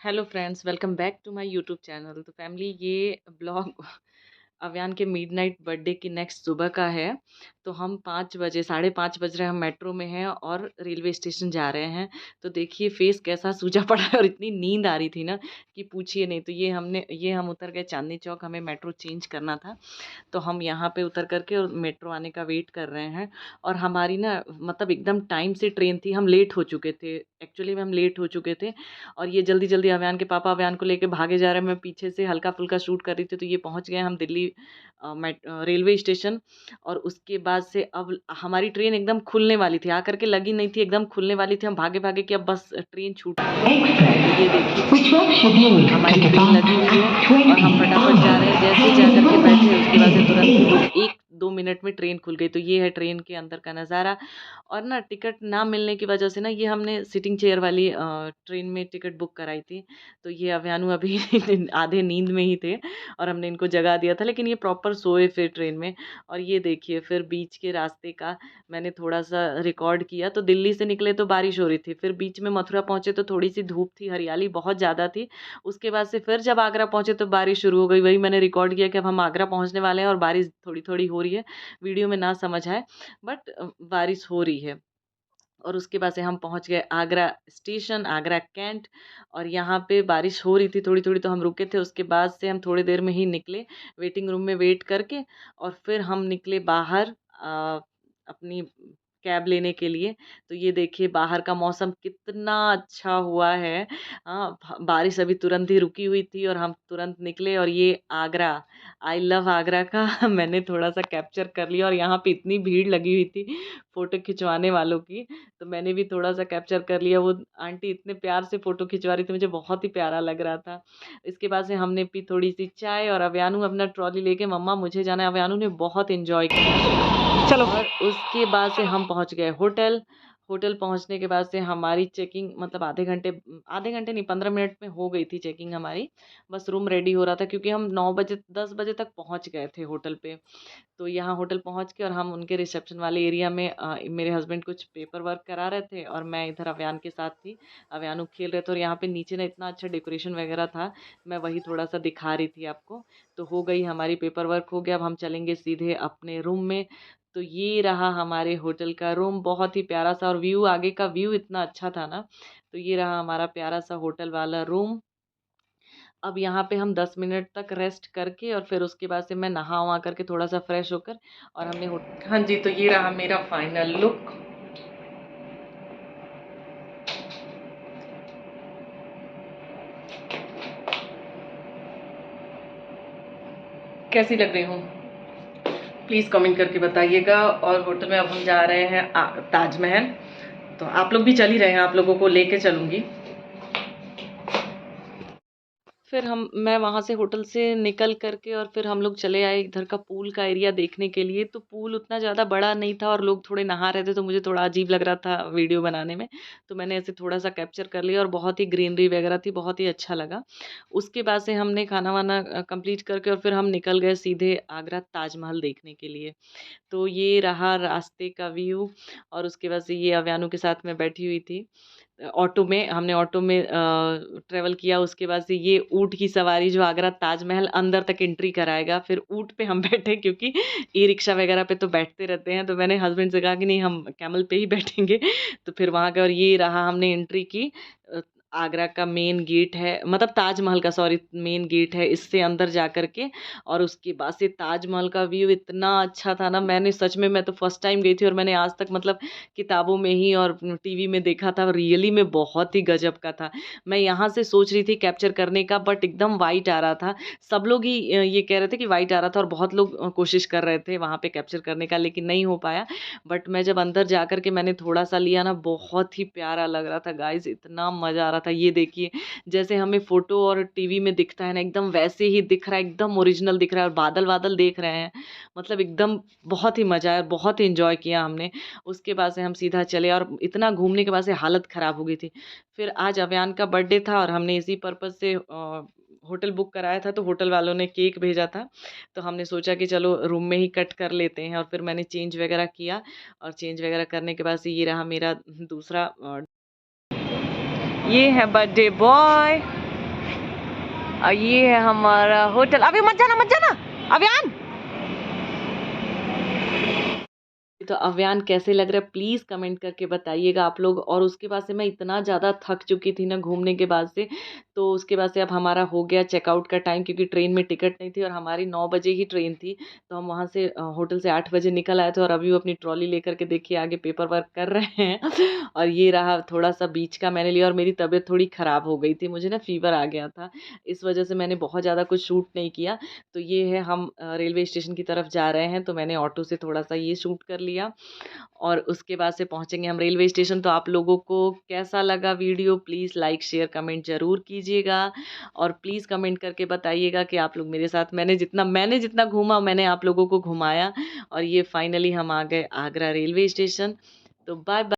Hello friends, welcome back to my YouTube channel. तो family, ये blog Avyaan के midnight birthday की नेक्स्ट सुबह का है। तो हम 5 बजे, साढ़े 5 बज रहे हैं, हम मेट्रो में हैं और रेलवे स्टेशन जा रहे हैं। तो देखिए फेस कैसा सूजा पड़ा है और इतनी नींद आ रही थी ना कि पूछिए नहीं। तो ये हम उतर गए चांदनी चौक, हमें मेट्रो चेंज करना था। तो हम यहाँ पे उतर करके और मेट्रो आने का वेट कर रहे हैं। और हमारी ना मतलब एकदम टाइम से ट्रेन थी, हम लेट हो चुके थे। एक्चुअली में हम लेट हो चुके थे और ये जल्दी जल्दी अव्यान के पापा अव्यान को लेके भागे जा रहे हैं। मैं पीछे से हल्का फुल्का शूट कर रही थी। तो ये पहुंच गए हम दिल्ली रेलवे स्टेशन। और उसके बाद से अब हमारी ट्रेन एकदम खुलने वाली थी, आकर के लगी नहीं थी, एकदम खुलने वाली थी। हम भागे भागे कि अब बस ट्रेन छूटनी है। तो ये देखिए हमारी ट्रेन लगी हुई है और हम फटाफट जा रहे हैं। जैसे ही जा करके बैठे उसके बाद से तुरंत ही 1-2 मिनट में ट्रेन खुल गई। तो ये है ट्रेन के अंदर का नज़ारा। और ना टिकट ना मिलने की वजह से ना, ये हमने सिटिंग चेयर वाली ट्रेन में टिकट बुक कराई थी। तो ये अभियानु अभी आधे नींद में ही थे और हमने इनको जगा दिया था, लेकिन ये प्रॉपर सोए फिर ट्रेन में। और ये देखिए फिर बीच के रास्ते का मैंने थोड़ा सा रिकॉर्ड किया। तो दिल्ली से निकले तो बारिश हो रही थी, फिर बीच में मथुरा पहुंचे तो थोड़ी सी धूप थी, हरियाली बहुत ज़्यादा थी। उसके बाद से फिर जब आगरा पहुंचे तो बारिश शुरू हो गई। वही मैंने रिकॉर्ड किया कि अब हम आगरा पहुंचने वाले हैं और बारिश थोड़ी थोड़ी हो रही है। वीडियो में ना समझ आए बट बारिश हो रही है। और उसके बाद से हम पहुंच गए आगरा स्टेशन, आगरा कैंट। और यहाँ पे बारिश हो रही थी थोड़ी थोड़ी, तो हम रुके थे। उसके बाद से हम थोड़ी देर में ही निकले, वेटिंग रूम में वेट करके। और फिर हम निकले बाहर अपनी कैब लेने के लिए। तो ये देखिए बाहर का मौसम कितना अच्छा हुआ है। बारिश अभी तुरंत ही रुकी हुई थी और हम तुरंत निकले। और ये आगरा, आई लव आगरा का मैंने थोड़ा सा कैप्चर कर लिया। और यहाँ पे इतनी भीड़ लगी हुई थी फ़ोटो खिंचवाने वालों की, तो मैंने भी थोड़ा सा कैप्चर कर लिया। वो आंटी इतने प्यार से फ़ोटो खिंचवा रही थी, मुझे बहुत ही प्यारा लग रहा था। इसके बाद से हमने पी थोड़ी सी चाय और अव्यानु अपना ट्रॉली लेके, मम्मा मुझे जाना है। अव्यानु ने बहुत एंजॉय किया। चलो। और उसके बाद से हम पहुंच गए होटल। होटल पहुंचने के बाद से हमारी चेकिंग मतलब आधे घंटे नहीं, 15 मिनट में हो गई थी चेकिंग हमारी। बस रूम रेडी हो रहा था क्योंकि हम 9 बजे 10 बजे तक पहुंच गए थे होटल पे। तो यहाँ होटल पहुँच के और हम उनके रिसेप्शन वाले एरिया में मेरे हस्बैंड कुछ पेपर वर्क करा रहे थे और मैं इधर अव्यान के साथ थी। अव्यानु खेल रहे थे और यहाँ पे नीचे ना इतना अच्छा डेकोरेशन वगैरह था, मैं वही थोड़ा सा दिखा रही थी आपको। तो हो गई हमारी पेपर वर्क, हो गया। अब हम चलेंगे सीधे अपने रूम में। तो ये रहा हमारे होटल का रूम, बहुत ही प्यारा सा। और व्यू, आगे का व्यू इतना अच्छा था ना। तो ये रहा हमारा प्यारा सा होटल वाला रूम। अब यहाँ पे हम 10 मिनट तक रेस्ट करके और फिर उसके बाद से मैं नहा वहा करके थोड़ा सा फ्रेश होकर और हमने हाँ जी, तो ये रहा मेरा फाइनल लुक। कैसी लग रही हूँ प्लीज़ कमेंट करके बताइएगा। और होटल में अब हम जा रहे हैं ताजमहल। तो आप लोग भी चल ही रहे हैं, आप लोगों को लेके चलूँगी। फिर मैं वहाँ से होटल से निकल करके और फिर हम लोग चले आए इधर का पूल का एरिया देखने के लिए। तो पूल उतना ज़्यादा बड़ा नहीं था और लोग थोड़े नहा रहे थे, तो मुझे थोड़ा अजीब लग रहा था वीडियो बनाने में। तो मैंने ऐसे थोड़ा सा कैप्चर कर लिया और बहुत ही ग्रीनरी वगैरह थी, बहुत ही अच्छा लगा। उसके बाद से हमने खाना वाना कंप्लीट करके और फिर हम निकल गए सीधे आगरा ताजमहल देखने के लिए। तो ये रहा रास्ते का व्यू। और उसके बाद से ये अव्यानु के साथ मैं बैठी हुई थी ऑटो में, हमने ऑटो में ट्रैवल किया। उसके बाद से ये ऊँट की सवारी जो आगरा ताजमहल अंदर तक एंट्री कराएगा, फिर ऊँट पे हम बैठे क्योंकि ई रिक्शा वगैरह पे तो बैठते रहते हैं। तो मैंने हस्बैंड से कहा कि नहीं, हम कैमल पे ही बैठेंगे। तो फिर वहाँ गए और ये रहा, हमने एंट्री की। आगरा का मेन गेट है, मतलब ताजमहल का, सॉरी, मेन गेट है, इससे अंदर जा कर के। और उसके बाद से ताजमहल का व्यू इतना अच्छा था ना, मैंने सच में, मैं तो फर्स्ट टाइम गई थी और मैंने आज तक मतलब किताबों में ही और टीवी में देखा था, रियली में बहुत ही गजब का था। मैं यहाँ से सोच रही थी कैप्चर करने का, बट एकदम वाइट आ रहा था। सब लोग ही ये कह रहे थे कि वाइट आ रहा था और बहुत लोग कोशिश कर रहे थे वहाँ पे कैप्चर करने का, लेकिन नहीं हो पाया। बट मैं जब अंदर जा कर के मैंने थोड़ा सा लिया ना, बहुत ही प्यारा लग रहा था गाइस, इतना मज़ा आ रहा था। ये देखिए जैसे हमें फोटो और टीवी में दिखता है ना, एकदम वैसे ही दिख रहा है, एकदम ओरिजिनल दिख रहा है। और बादल बादल देख रहे हैं, मतलब एकदम बहुत ही मज़ा आया और बहुत ही इंजॉय किया हमने। उसके बाद से हम सीधा चले और इतना घूमने के बाद से हालत ख़राब हो गई थी। फिर आज अव्यान का बर्थडे था और हमने इसी पर्पज़ से होटल बुक कराया था, तो होटल वालों ने केक भेजा था। तो हमने सोचा कि चलो रूम में ही कट कर लेते हैं। और फिर मैंने चेंज वगैरह किया और चेंज वगैरह करने के बाद से ये रहा मेरा दूसरा ये है बर्थडे बॉय। ये है हमारा होटल। अभी मत जाना, मत जाना अभियान। तो अव्यान कैसे लग रहा है प्लीज़ कमेंट करके बताइएगा आप लोग। और उसके बाद से मैं इतना ज़्यादा थक चुकी थी ना घूमने के बाद से, तो उसके बाद से अब हमारा हो गया चेकआउट का टाइम, क्योंकि ट्रेन में टिकट नहीं थी और हमारी 9 बजे ही ट्रेन थी। तो हम वहाँ से होटल से 8 बजे निकल आए थे और अभी वो अपनी ट्रॉली लेकर के देखिए आगे पेपर वर्क कर रहे हैं। और ये रहा थोड़ा सा बीच का मैंने लिया, और मेरी तबीयत थोड़ी ख़राब हो गई थी, मुझे ना फ़ीवर आ गया था, इस वजह से मैंने बहुत ज़्यादा कुछ शूट नहीं किया। तो ये है हम रेलवे स्टेशन की तरफ जा रहे हैं, तो मैंने ऑटो से थोड़ा सा ये शूट कर लिया। और उसके बाद से पहुँचेंगे हम रेलवे स्टेशन। तो आप लोगों को कैसा लगा video please like share comment ज़रूर कीजिएगा। और प्लीज़ कमेंट करके बताइएगा कि आप लोग मेरे साथ मैंने जितना घूमा मैंने आप लोगों को घुमाया। और ये फाइनली हम आ गए आगरा रेलवे स्टेशन। तो बाय बाय।